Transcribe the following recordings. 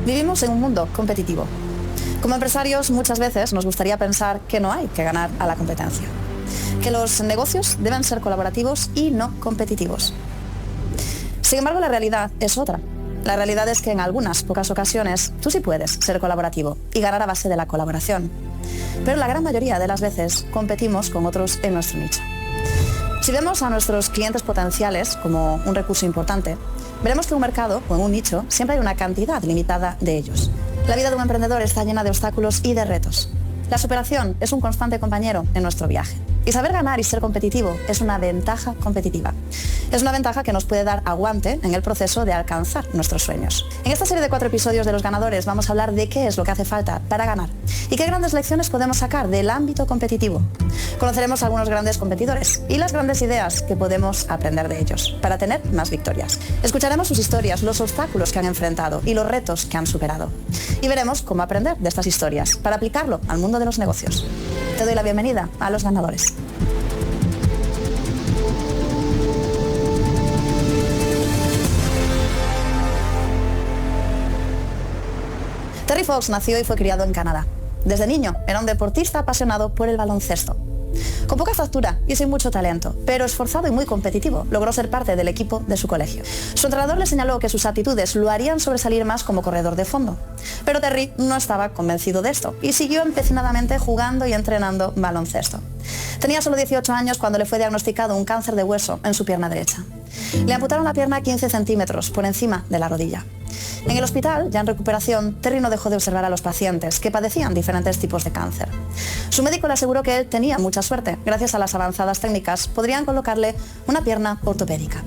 Vivimos en un mundo competitivo. Como empresarios, muchas veces nos gustaría pensar que no hay que ganar a la competencia, que los negocios deben ser colaborativos y no competitivos. Sin embargo, la realidad es otra. La realidad es que en algunas pocas ocasiones tú sí puedes ser colaborativo y ganar a base de la colaboración. Pero la gran mayoría de las veces competimos con otros en nuestro nicho. Si vemos a nuestros clientes potenciales como un recurso importante, veremos que en un mercado o en un nicho siempre hay una cantidad limitada de ellos. La vida de un emprendedor está llena de obstáculos y de retos. La superación es un constante compañero en nuestro viaje. Y saber ganar y ser competitivo es una ventaja competitiva. Es una ventaja que nos puede dar aguante en el proceso de alcanzar nuestros sueños. En esta serie de 4 episodios de Los Ganadores vamos a hablar de qué es lo que hace falta para ganar y qué grandes lecciones podemos sacar del ámbito competitivo. Conoceremos a algunos grandes competidores y las grandes ideas que podemos aprender de ellos para tener más victorias. Escucharemos sus historias, los obstáculos que han enfrentado y los retos que han superado. Y veremos cómo aprender de estas historias para aplicarlo al mundo de los negocios. Te doy la bienvenida a Los Ganadores. Terry Fox nació y fue criado en Canadá. Desde niño era un deportista apasionado por el baloncesto. Con poca factura y sin mucho talento, pero esforzado y muy competitivo, logró ser parte del equipo de su colegio. Su entrenador le señaló que sus aptitudes lo harían sobresalir más como corredor de fondo. Pero Terry no estaba convencido de esto y siguió empecinadamente jugando y entrenando baloncesto. Tenía solo 18 años cuando le fue diagnosticado un cáncer de hueso en su pierna derecha. Le amputaron la pierna 15 centímetros por encima de la rodilla. En el hospital, ya en recuperación, Terry no dejó de observar a los pacientes que padecían diferentes tipos de cáncer. Su médico le aseguró que él tenía mucha suerte. Gracias a las avanzadas técnicas, podrían colocarle una pierna ortopédica.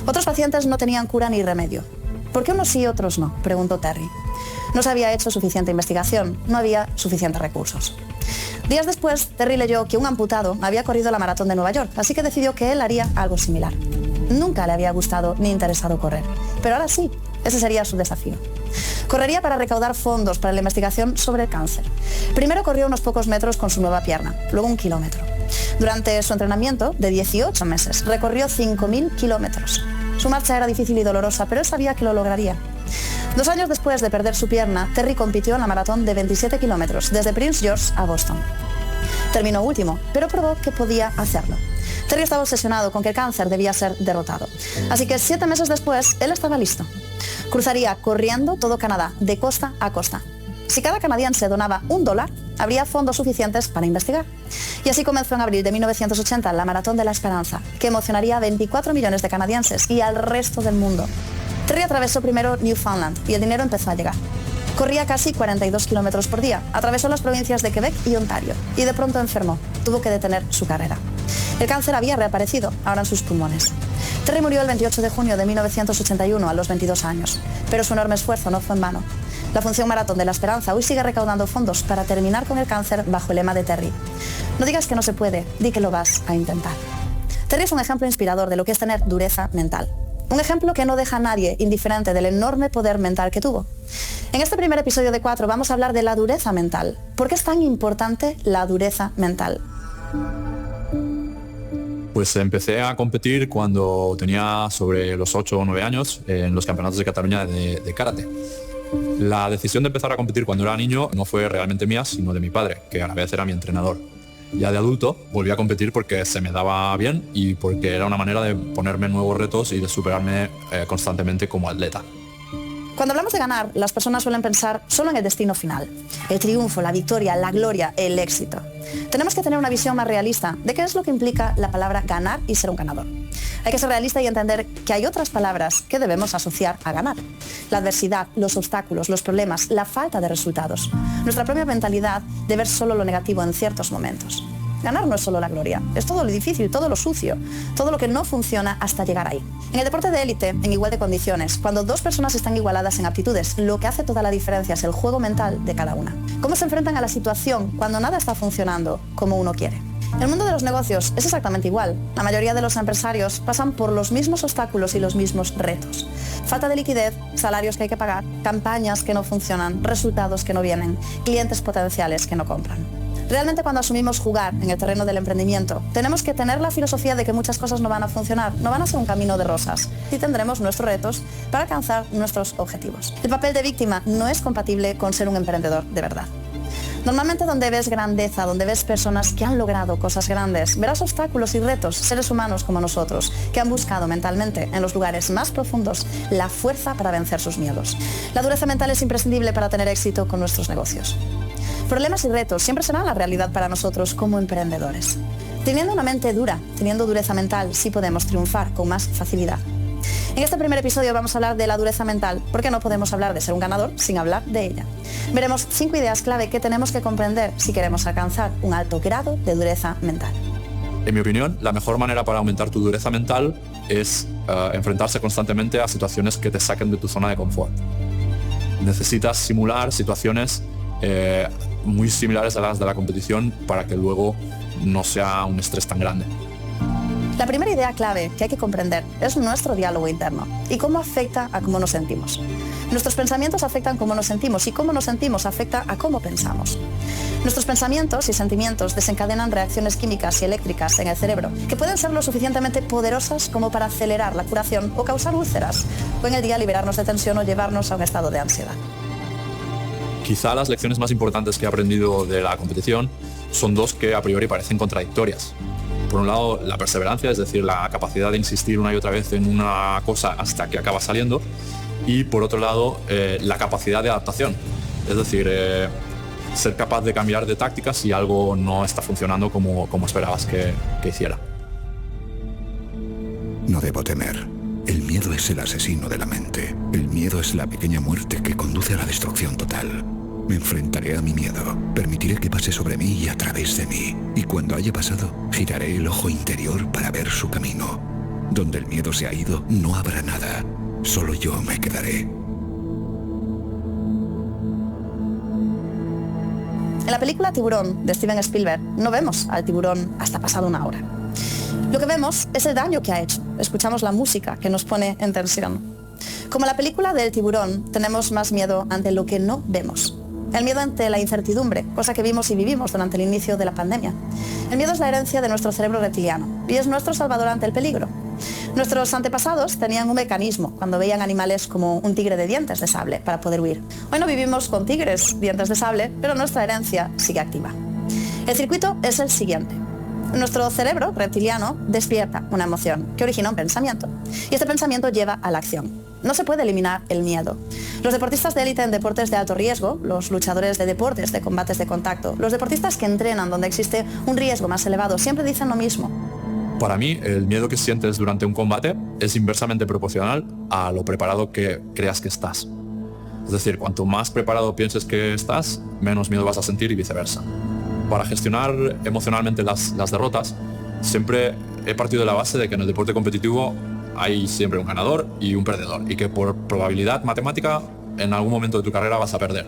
Otros pacientes no tenían cura ni remedio. ¿Por qué unos sí y otros no?, preguntó Terry. No se había hecho suficiente investigación, no había suficientes recursos. Días después, Terry leyó que un amputado había corrido la maratón de Nueva York, así que decidió que él haría algo similar. Nunca le había gustado ni interesado correr, pero ahora sí, ese sería su desafío. Correría para recaudar fondos para la investigación sobre el cáncer. Primero corrió unos pocos metros con su nueva pierna, luego 1 kilómetro. Durante su entrenamiento, de 18 meses, recorrió 5.000 kilómetros. Su marcha era difícil y dolorosa, pero él sabía que lo lograría. 2 años después de perder su pierna, Terry compitió en la maratón de 27 kilómetros, desde Prince George a Boston. Terminó último, pero probó que podía hacerlo. Terry estaba obsesionado con que el cáncer debía ser derrotado. Así que 7 meses después, él estaba listo. Cruzaría corriendo todo Canadá, de costa a costa. Si cada canadiense donaba $1, habría fondos suficientes para investigar. Y así comenzó en abril de 1980 la Maratón de la Esperanza, que emocionaría a 24 millones de canadienses y al resto del mundo. Terry atravesó primero Newfoundland y el dinero empezó a llegar. Corría casi 42 kilómetros por día, atravesó las provincias de Quebec y Ontario y de pronto enfermó. Tuvo que detener su carrera. El cáncer había reaparecido, ahora en sus pulmones. Terry murió el 28 de junio de 1981 a los 22 años, pero su enorme esfuerzo no fue en vano. La Fundación Maratón de la Esperanza hoy sigue recaudando fondos para terminar con el cáncer bajo el lema de Terry: no digas que no se puede, di que lo vas a intentar. Terry es un ejemplo inspirador de lo que es tener dureza mental. Un ejemplo que no deja a nadie indiferente del enorme poder mental que tuvo. En este primer episodio de 4 vamos a hablar de la dureza mental. ¿Por qué es tan importante la dureza mental? Pues empecé a competir cuando tenía sobre los 8 o 9 años en los campeonatos de Cataluña de karate. La decisión de empezar a competir cuando era niño no fue realmente mía, sino de mi padre, que a la vez era mi entrenador. Ya de adulto volví a competir porque se me daba bien y porque era una manera de ponerme nuevos retos y de superarme constantemente como atleta. Cuando hablamos de ganar, las personas suelen pensar solo en el destino final, el triunfo, la victoria, la gloria, el éxito. Tenemos que tener una visión más realista de qué es lo que implica la palabra ganar y ser un ganador. Hay que ser realista y entender que hay otras palabras que debemos asociar a ganar. La adversidad, los obstáculos, los problemas, la falta de resultados. Nuestra propia mentalidad de ver solo lo negativo en ciertos momentos. Ganar no es solo la gloria, es todo lo difícil, todo lo sucio, todo lo que no funciona hasta llegar ahí. En el deporte de élite, en igual de condiciones, cuando 2 personas están igualadas en aptitudes, lo que hace toda la diferencia es el juego mental de cada una. Cómo se enfrentan a la situación cuando nada está funcionando como uno quiere. El mundo de los negocios es exactamente igual. La mayoría de los empresarios pasan por los mismos obstáculos y los mismos retos. Falta de liquidez, salarios que hay que pagar, campañas que no funcionan, resultados que no vienen, clientes potenciales que no compran. Realmente cuando asumimos jugar en el terreno del emprendimiento, tenemos que tener la filosofía de que muchas cosas no van a funcionar, no van a ser un camino de rosas, y tendremos nuestros retos para alcanzar nuestros objetivos. El papel de víctima no es compatible con ser un emprendedor de verdad. Normalmente donde ves grandeza, donde ves personas que han logrado cosas grandes, verás obstáculos y retos, seres humanos como nosotros, que han buscado mentalmente, en los lugares más profundos, la fuerza para vencer sus miedos. La dureza mental es imprescindible para tener éxito con nuestros negocios. Problemas y retos siempre serán la realidad para nosotros como emprendedores. Teniendo una mente dura, teniendo dureza mental, sí podemos triunfar con más facilidad. En este primer episodio vamos a hablar de la dureza mental, porque no podemos hablar de ser un ganador sin hablar de ella. Veremos 5 ideas clave que tenemos que comprender si queremos alcanzar un alto grado de dureza mental. En mi opinión, la mejor manera para aumentar tu dureza mental es enfrentarse constantemente a situaciones que te saquen de tu zona de confort. Necesitas simular situaciones muy similares a las de la competición para que luego no sea un estrés tan grande. La primera idea clave que hay que comprender es nuestro diálogo interno y cómo afecta a cómo nos sentimos. Nuestros pensamientos afectan cómo nos sentimos y cómo nos sentimos afecta a cómo pensamos. Nuestros pensamientos y sentimientos desencadenan reacciones químicas y eléctricas en el cerebro que pueden ser lo suficientemente poderosas como para acelerar la curación o causar úlceras, o en el día liberarnos de tensión o llevarnos a un estado de ansiedad. Quizá las lecciones más importantes que he aprendido de la competición son dos que a priori parecen contradictorias. Por un lado, la perseverancia, es decir, la capacidad de insistir una y otra vez en una cosa hasta que acaba saliendo. Y por otro lado, la capacidad de adaptación. Es decir, ser capaz de cambiar de táctica si algo no está funcionando como esperabas que hiciera. No debo temer. El miedo es el asesino de la mente. El miedo es la pequeña muerte que conduce a la destrucción total. Me enfrentaré a mi miedo, permitiré que pase sobre mí y a través de mí. Y cuando haya pasado, giraré el ojo interior para ver su camino. Donde el miedo se ha ido, no habrá nada. Solo yo me quedaré. En la película Tiburón de Steven Spielberg no vemos al tiburón hasta pasado una hora. Lo que vemos es el daño que ha hecho. Escuchamos la música que nos pone en tensión. Como en la película del tiburón, tenemos más miedo ante lo que no vemos. El miedo ante la incertidumbre, cosa que vimos y vivimos durante el inicio de la pandemia. El miedo es la herencia de nuestro cerebro reptiliano y es nuestro salvador ante el peligro. Nuestros antepasados tenían un mecanismo cuando veían animales como un tigre de dientes de sable para poder huir. Hoy no vivimos con tigres dientes de sable, pero nuestra herencia sigue activa. El circuito es el siguiente. Nuestro cerebro reptiliano despierta una emoción que origina un pensamiento y este pensamiento lleva a la acción. No se puede eliminar el miedo. Los deportistas de élite en deportes de alto riesgo, los luchadores de deportes de combates de contacto, los deportistas que entrenan donde existe un riesgo más elevado, siempre dicen lo mismo. Para mí, el miedo que sientes durante un combate es inversamente proporcional a lo preparado que creas que estás. Es decir, cuanto más preparado pienses que estás, menos miedo vas a sentir y viceversa. Para gestionar emocionalmente las derrotas, siempre he partido de la base de que en el deporte competitivo hay siempre un ganador y un perdedor, y que por probabilidad matemática en algún momento de tu carrera vas a perder.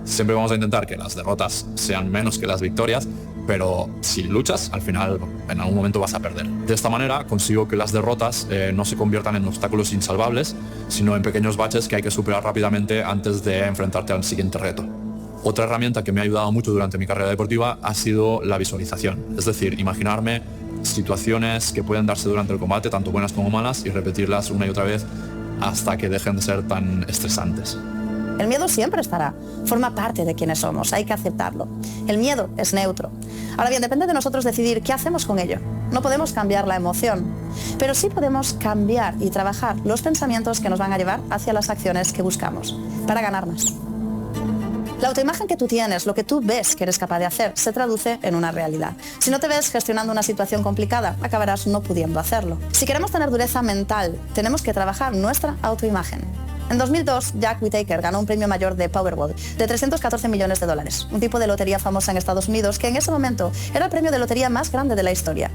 Siempre vamos a intentar que las derrotas sean menos que las victorias, pero si luchas, al final en algún momento vas a perder. De esta manera consigo que las derrotas no se conviertan en obstáculos insalvables, sino en pequeños baches que hay que superar rápidamente antes de enfrentarte al siguiente reto. Otra herramienta que me ha ayudado mucho durante mi carrera deportiva ha sido la visualización, es decir, imaginarme situaciones que pueden darse durante el combate, tanto buenas como malas, y repetirlas una y otra vez hasta que dejen de ser tan estresantes. El miedo siempre estará, forma parte de quienes somos, hay que aceptarlo. El miedo es neutro. Ahora bien, depende de nosotros decidir qué hacemos con ello. No podemos cambiar la emoción, pero sí podemos cambiar y trabajar los pensamientos que nos van a llevar hacia las acciones que buscamos, para ganar más. La autoimagen que tú tienes, lo que tú ves que eres capaz de hacer, se traduce en una realidad. Si no te ves gestionando una situación complicada, acabarás no pudiendo hacerlo. Si queremos tener dureza mental, tenemos que trabajar nuestra autoimagen. En 2002, Jack Whittaker ganó un premio mayor de Powerball de $314 millones, un tipo de lotería famosa en Estados Unidos que en ese momento era el premio de lotería más grande de la historia.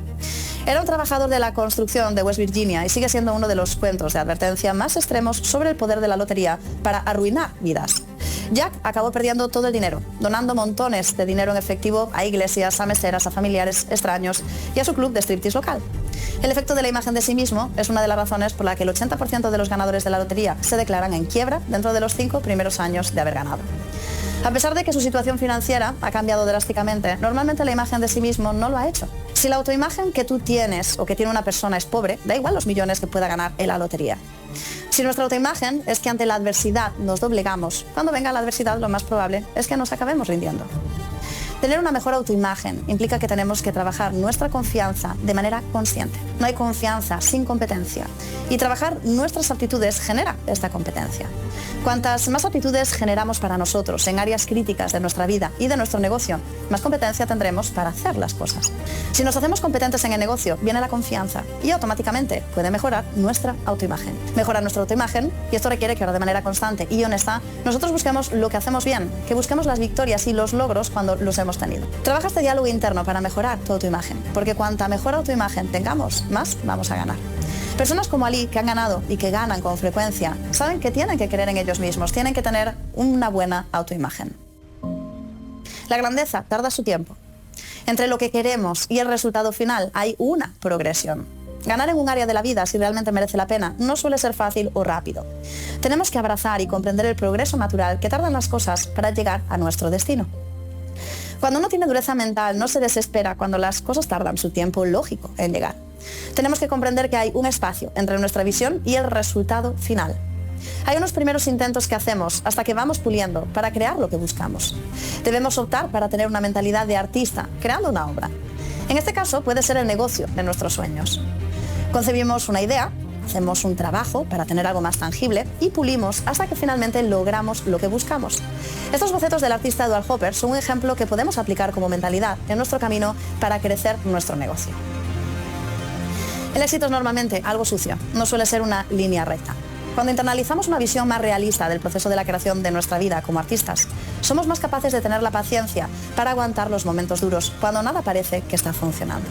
Era un trabajador de la construcción de West Virginia y sigue siendo uno de los cuentos de advertencia más extremos sobre el poder de la lotería para arruinar vidas. Jack acabó perdiendo todo el dinero, donando montones de dinero en efectivo a iglesias, a meseras, a familiares extraños y a su club de striptease local. El efecto de la imagen de sí mismo es una de las razones por la que el 80% de los ganadores de la lotería se declaran en quiebra dentro de los 5 primeros años de haber ganado. A pesar de que su situación financiera ha cambiado drásticamente, normalmente la imagen de sí mismo no lo ha hecho. Si la autoimagen que tú tienes o que tiene una persona es pobre, da igual los millones que pueda ganar en la lotería. Si nuestra autoimagen es que ante la adversidad nos doblegamos, cuando venga la adversidad lo más probable es que nos acabemos rindiendo. Tener una mejor autoimagen implica que tenemos que trabajar nuestra confianza de manera consciente. No hay confianza sin competencia. Y trabajar nuestras aptitudes genera esta competencia. Cuantas más aptitudes generamos para nosotros en áreas críticas de nuestra vida y de nuestro negocio, más competencia tendremos para hacer las cosas. Si nos hacemos competentes en el negocio, viene la confianza y automáticamente puede mejorar nuestra autoimagen. Mejora nuestra autoimagen y esto requiere que ahora de manera constante y honesta nosotros busquemos lo que hacemos bien, que busquemos las victorias y los logros cuando los hemos tenido. Trabaja este diálogo interno para mejorar tu autoimagen, porque cuanta mejor autoimagen tengamos, más vamos a ganar. Personas como Ali, que han ganado y que ganan con frecuencia, saben que tienen que creer en ellos mismos, tienen que tener una buena autoimagen. La grandeza tarda su tiempo. Entre lo que queremos y el resultado final hay una progresión. Ganar en un área de la vida, si realmente merece la pena, no suele ser fácil o rápido. Tenemos que abrazar y comprender el progreso natural que tardan las cosas para llegar a nuestro destino. Cuando uno tiene dureza mental, no se desespera cuando las cosas tardan su tiempo lógico en llegar. Tenemos que comprender que hay un espacio entre nuestra visión y el resultado final. Hay unos primeros intentos que hacemos hasta que vamos puliendo para crear lo que buscamos. Debemos optar para tener una mentalidad de artista, creando una obra. En este caso puede ser el negocio de nuestros sueños. Concebimos una idea, hacemos un trabajo para tener algo más tangible y pulimos hasta que finalmente logramos lo que buscamos. Estos bocetos del artista Edward Hopper son un ejemplo que podemos aplicar como mentalidad en nuestro camino para crecer nuestro negocio. El éxito es normalmente algo sucio, no suele ser una línea recta. Cuando internalizamos una visión más realista del proceso de la creación de nuestra vida como artistas, somos más capaces de tener la paciencia para aguantar los momentos duros cuando nada parece que está funcionando.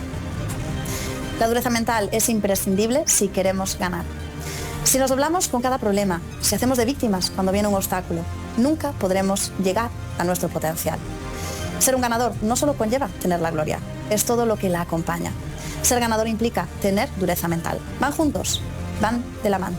La dureza mental es imprescindible si queremos ganar. Si nos doblamos con cada problema, si hacemos de víctimas cuando viene un obstáculo, nunca podremos llegar a nuestro potencial. Ser un ganador no solo conlleva tener la gloria, es todo lo que la acompaña. Ser ganador implica tener dureza mental. Van juntos, van de la mano.